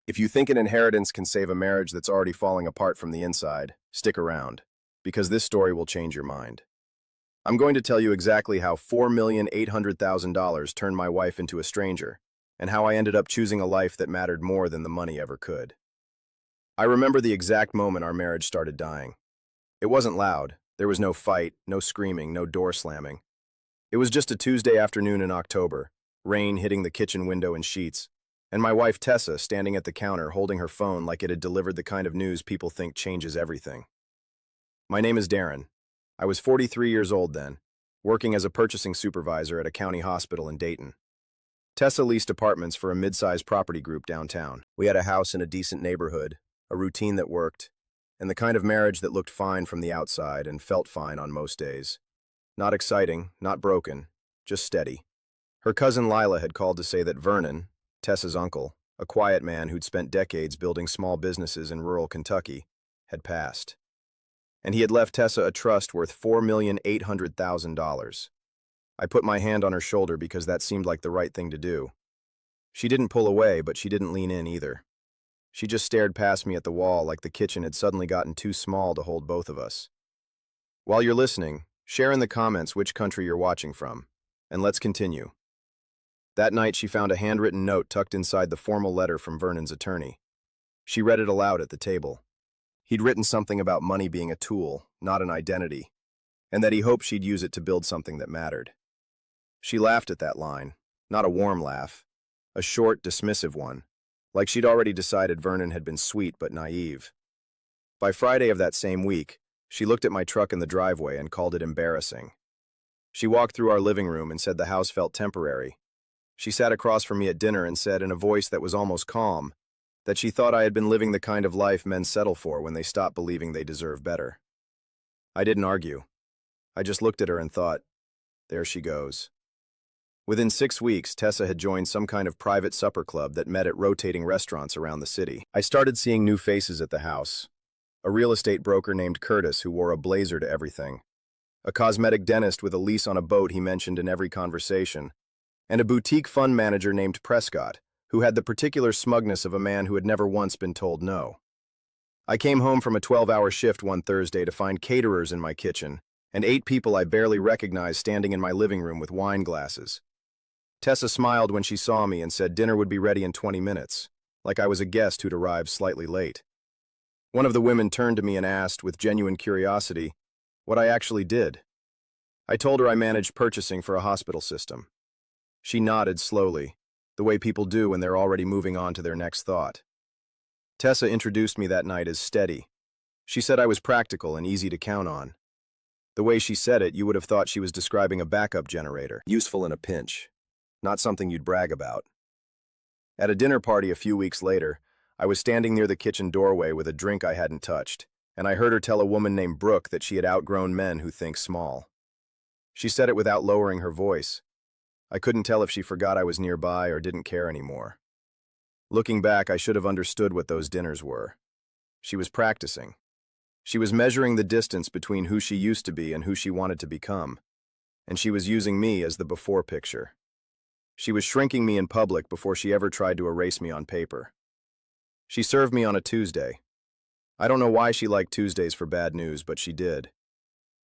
If you think an inheritance can save a marriage that's already falling apart from the inside, stick around, because this story will change your mind. I'm going to tell you exactly how $4,800,000 turned my wife into a stranger, and how I ended up choosing a life that mattered more than the money ever could. I remember the exact moment our marriage started dying. It wasn't loud. There was no fight, no screaming, no door slamming. It was just a Tuesday afternoon in October, rain hitting the kitchen window in sheets, and my wife Tessa standing at the counter holding her phone like it had delivered the kind of news people think changes everything. My name is Darren. I was 43 years old then, working as a purchasing supervisor at a county hospital in Dayton. Tessa leased apartments for a mid-sized property group downtown. We had a house in a decent neighborhood, a routine that worked, and the kind of marriage that looked fine from the outside and felt fine on most days. Not exciting, not broken, just steady. Her cousin Lila had called to say that Vernon, Tessa's uncle, a quiet man who'd spent decades building small businesses in rural Kentucky, had passed. And he had left Tessa a trust worth $4,800,000. I put my hand on her shoulder because that seemed like the right thing to do. She didn't pull away, but she didn't lean in either. She just stared past me at the wall like the kitchen had suddenly gotten too small to hold both of us. While you're listening, share in the comments which country you're watching from, and let's continue. That night she found a handwritten note tucked inside the formal letter from Vernon's attorney. She read it aloud at the table. He'd written something about money being a tool, not an identity, and that he hoped she'd use it to build something that mattered. She laughed at that line, not a warm laugh, a short, dismissive one, like she'd already decided Vernon had been sweet but naive. By Friday of that same week, she looked at my truck in the driveway and called it embarrassing. She walked through our living room and said the house felt temporary. She sat across from me at dinner and said in a voice that was almost calm that she thought I had been living the kind of life men settle for when they stop believing they deserve better. I didn't argue. I just looked at her and thought, there she goes. Within 6 weeks, Tessa had joined some kind of private supper club that met at rotating restaurants around the city. I started seeing new faces at the house. A real estate broker named Curtis who wore a blazer to everything. A cosmetic dentist with a lease on a boat he mentioned in every conversation. And a boutique fund manager named Prescott, who had the particular smugness of a man who had never once been told no. I came home from a 12-hour shift one Thursday to find caterers in my kitchen, and 8 people I barely recognized standing in my living room with wine glasses. Tessa smiled when she saw me and said dinner would be ready in 20 minutes, like I was a guest who'd arrived slightly late. One of the women turned to me and asked, with genuine curiosity, what I actually did. I told her I managed purchasing for a hospital system. She nodded slowly, the way people do when they're already moving on to their next thought. Tessa introduced me that night as steady. She said I was practical and easy to count on. The way she said it, you would have thought she was describing a backup generator, useful in a pinch, not something you'd brag about. At a dinner party a few weeks later, I was standing near the kitchen doorway with a drink I hadn't touched, and I heard her tell a woman named Brooke that she had outgrown men who think small. She said it without lowering her voice. I couldn't tell if she forgot I was nearby or didn't care anymore. Looking back, I should have understood what those dinners were. She was practicing. She was measuring the distance between who she used to be and who she wanted to become, and she was using me as the before picture. She was shrinking me in public before she ever tried to erase me on paper. She served me on a Tuesday. I don't know why she liked Tuesdays for bad news, but she did.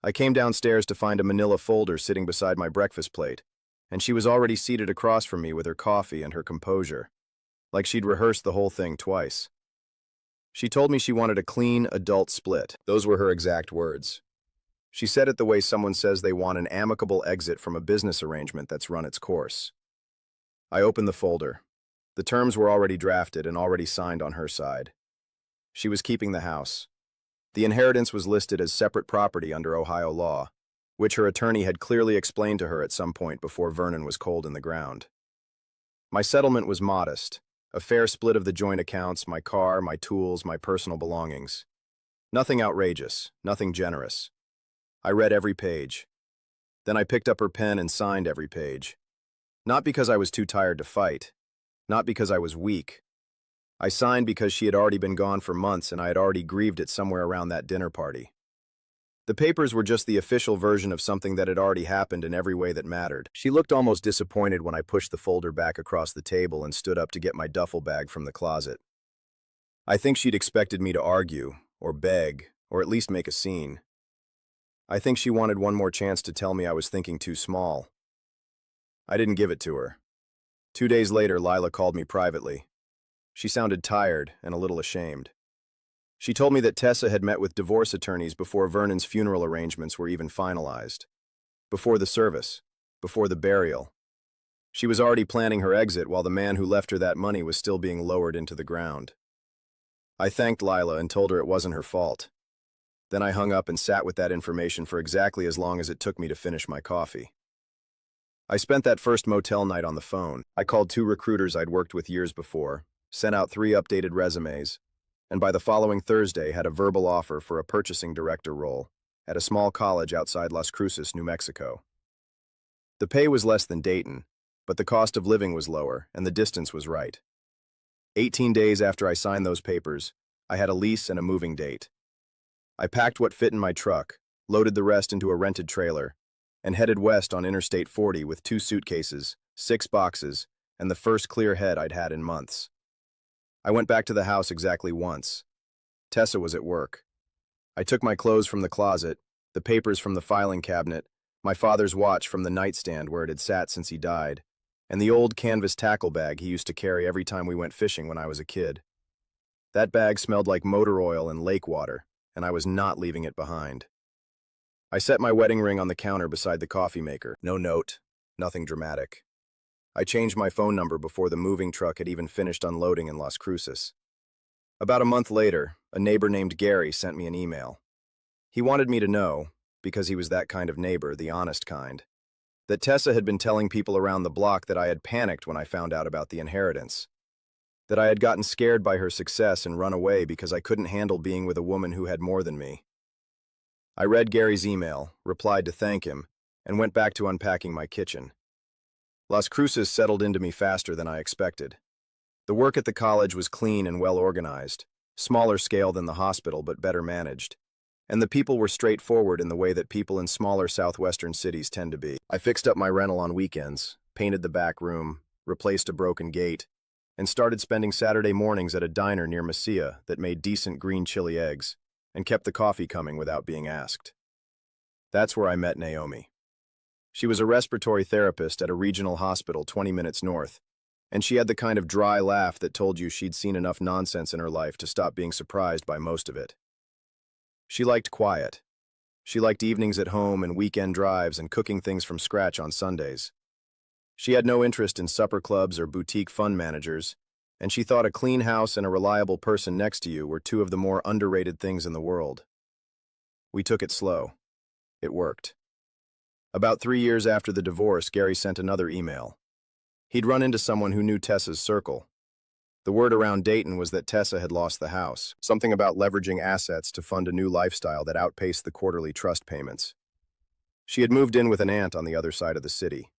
I came downstairs to find a manila folder sitting beside my breakfast plate, and she was already seated across from me with her coffee and her composure, like she'd rehearsed the whole thing twice. She told me she wanted a clean, adult split. Those were her exact words. She said it the way someone says they want an amicable exit from a business arrangement that's run its course. I opened the folder. The terms were already drafted and already signed on her side. She was keeping the house. The inheritance was listed as separate property under Ohio law, which her attorney had clearly explained to her at some point before Vernon was cold in the ground. My settlement was modest, a fair split of the joint accounts, my car, my tools, my personal belongings. Nothing outrageous, nothing generous. I read every page. Then I picked up her pen and signed every page. Not because I was too tired to fight, not because I was weak. I signed because she had already been gone for months and I had already grieved it somewhere around that dinner party. The papers were just the official version of something that had already happened in every way that mattered. She looked almost disappointed when I pushed the folder back across the table and stood up to get my duffel bag from the closet. I think she'd expected me to argue, or beg, or at least make a scene. I think she wanted one more chance to tell me I was thinking too small. I didn't give it to her. 2 days later, Lila called me privately. She sounded tired and a little ashamed. She told me that Tessa had met with divorce attorneys before Vernon's funeral arrangements were even finalized. Before the service. Before the burial. She was already planning her exit while the man who left her that money was still being lowered into the ground. I thanked Lila and told her it wasn't her fault. Then I hung up and sat with that information for exactly as long as it took me to finish my coffee. I spent that first motel night on the phone. I called 2 recruiters I'd worked with years before, sent out 3 updated resumes, and by the following Thursday had a verbal offer for a purchasing director role at a small college outside Las Cruces, New Mexico. The pay was less than Dayton, but the cost of living was lower and the distance was right. 18 days after I signed those papers, I had a lease and a moving date. I packed what fit in my truck, loaded the rest into a rented trailer, and headed west on Interstate 40 with 2 suitcases, 6 boxes, and the first clear head I'd had in months. I went back to the house exactly once. Tessa was at work. I took my clothes from the closet, the papers from the filing cabinet, my father's watch from the nightstand where it had sat since he died, and the old canvas tackle bag he used to carry every time we went fishing when I was a kid. That bag smelled like motor oil and lake water, and I was not leaving it behind. I set my wedding ring on the counter beside the coffee maker. No note, nothing dramatic. I changed my phone number before the moving truck had even finished unloading in Las Cruces. About a month later, a neighbor named Gary sent me an email. He wanted me to know, because he was that kind of neighbor, the honest kind, that Tessa had been telling people around the block that I had panicked when I found out about the inheritance, that I had gotten scared by her success and run away because I couldn't handle being with a woman who had more than me. I read Gary's email, replied to thank him, and went back to unpacking my kitchen. Las Cruces settled into me faster than I expected. The work at the college was clean and well organized, smaller scale than the hospital but better managed, and the people were straightforward in the way that people in smaller southwestern cities tend to be. I fixed up my rental on weekends, painted the back room, replaced a broken gate, and started spending Saturday mornings at a diner near Mesilla that made decent green chili eggs and kept the coffee coming without being asked. That's where I met Naomi. She was a respiratory therapist at a regional hospital 20 minutes north, and she had the kind of dry laugh that told you she'd seen enough nonsense in her life to stop being surprised by most of it. She liked quiet. She liked evenings at home and weekend drives and cooking things from scratch on Sundays. She had no interest in supper clubs or boutique fund managers, and she thought a clean house and a reliable person next to you were 2 of the more underrated things in the world. We took it slow. It worked. About 3 years after the divorce, Gary sent another email. He'd run into someone who knew Tessa's circle. The word around Dayton was that Tessa had lost the house, something about leveraging assets to fund a new lifestyle that outpaced the quarterly trust payments. She had moved in with an aunt on the other side of the city.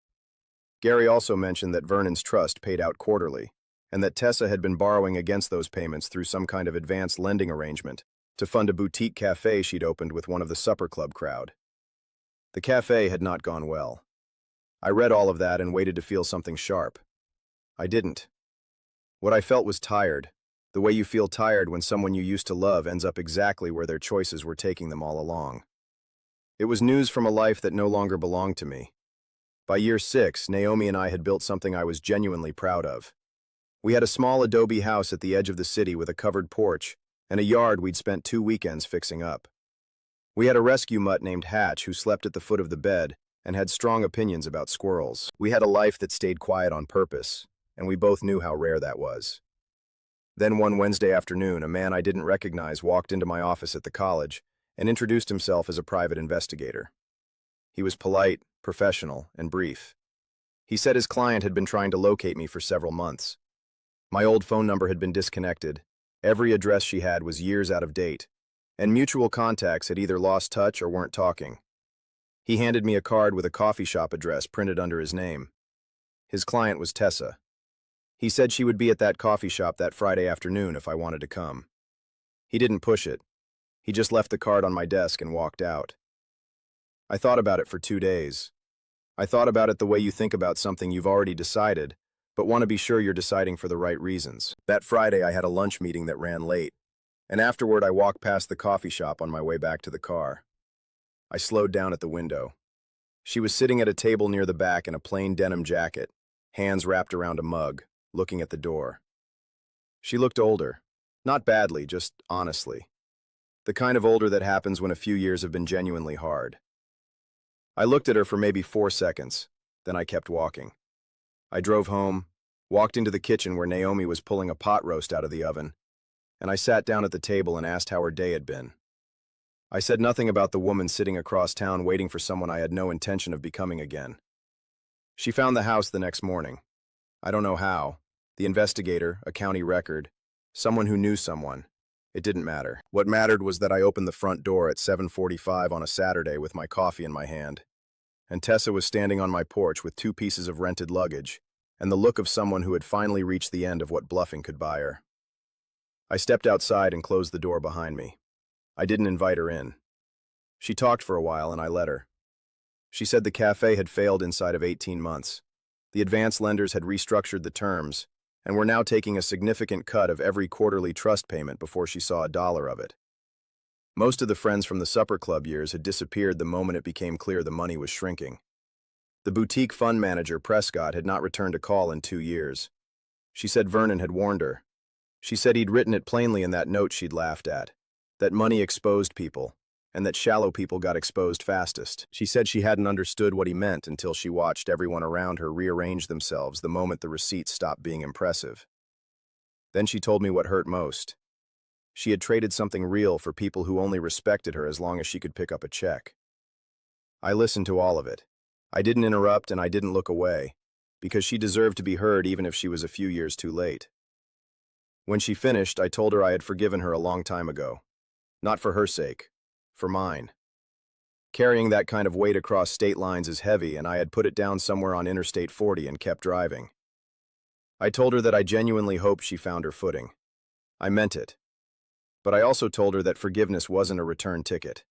Gary also mentioned that Vernon's trust paid out quarterly, and that Tessa had been borrowing against those payments through some kind of advanced lending arrangement to fund a boutique cafe she'd opened with one of the supper club crowd. The cafe had not gone well. I read all of that and waited to feel something sharp. I didn't. What I felt was tired, the way you feel tired when someone you used to love ends up exactly where their choices were taking them all along. It was news from a life that no longer belonged to me. By year 6, Naomi and I had built something I was genuinely proud of. We had a small adobe house at the edge of the city with a covered porch and a yard we'd spent 2 weekends fixing up. We had a rescue mutt named Hatch who slept at the foot of the bed and had strong opinions about squirrels. We had a life that stayed quiet on purpose, and we both knew how rare that was. Then one Wednesday afternoon, a man I didn't recognize walked into my office at the college and introduced himself as a private investigator. He was polite, professional, and brief. He said his client had been trying to locate me for several months. My old phone number had been disconnected, every address she had was years out of date, and mutual contacts had either lost touch or weren't talking. He handed me a card with a coffee shop address printed under his name. His client was Tessa. He said she would be at that coffee shop that Friday afternoon if I wanted to come. He didn't push it. He just left the card on my desk and walked out. I thought about it for 2 days. I thought about it the way you think about something you've already decided, but want to be sure you're deciding for the right reasons. That Friday, I had a lunch meeting that ran late, and afterward I walked past the coffee shop on my way back to the car. I slowed down at the window. She was sitting at a table near the back in a plain denim jacket, hands wrapped around a mug, looking at the door. She looked older. Not badly, just honestly. The kind of older that happens when a few years have been genuinely hard. I looked at her for maybe 4 seconds, then I kept walking. I drove home, walked into the kitchen where Naomi was pulling a pot roast out of the oven, and I sat down at the table and asked how her day had been. I said nothing about the woman sitting across town waiting for someone I had no intention of becoming again. She found the house the next morning. I don't know how. The investigator, a county record, someone who knew someone. It didn't matter. What mattered was that I opened the front door at 7:45 on a Saturday with my coffee in my hand. And Tessa was standing on my porch with 2 pieces of rented luggage, and the look of someone who had finally reached the end of what bluffing could buy her. I stepped outside and closed the door behind me. I didn't invite her in. She talked for a while and I let her. She said the cafe had failed inside of 18 months. The advance lenders had restructured the terms, and were now taking a significant cut of every quarterly trust payment before she saw a dollar of it. Most of the friends from the supper club years had disappeared the moment it became clear the money was shrinking. The boutique fund manager, Prescott, had not returned a call in 2 years. She said Vernon had warned her. She said he'd written it plainly in that note she'd laughed at, that money exposed people, and that shallow people got exposed fastest. She said she hadn't understood what he meant until she watched everyone around her rearrange themselves the moment the receipts stopped being impressive. Then she told me what hurt most. She had traded something real for people who only respected her as long as she could pick up a check. I listened to all of it. I didn't interrupt and I didn't look away, because she deserved to be heard even if she was a few years too late. When she finished, I told her I had forgiven her a long time ago. Not for her sake, for mine. Carrying that kind of weight across state lines is heavy, and I had put it down somewhere on Interstate 40 and kept driving. I told her that I genuinely hoped she found her footing. I meant it. But I also told her that forgiveness wasn't a return ticket.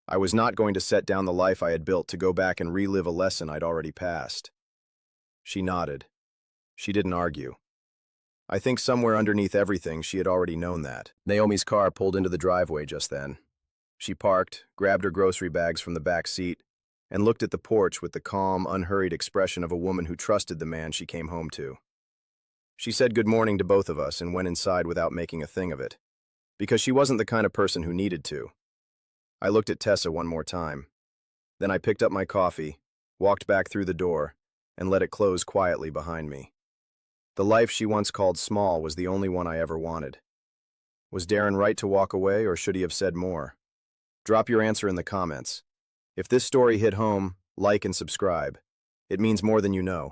I was not going to set down the life I had built to go back and relive a lesson I'd already passed. She nodded. She didn't argue. I think somewhere underneath everything she had already known that. Naomi's car pulled into the driveway just then. She parked, grabbed her grocery bags from the back seat, and looked at the porch with the calm, unhurried expression of a woman who trusted the man she came home to. She said good morning to both of us and went inside without making a thing of it, because she wasn't the kind of person who needed to. I looked at Tessa one more time. Then I picked up my coffee, walked back through the door, and let it close quietly behind me. The life she once called small was the only one I ever wanted. Was Darren right to walk away, or should he have said more? Drop your answer in the comments. If this story hit home, like and subscribe. It means more than you know.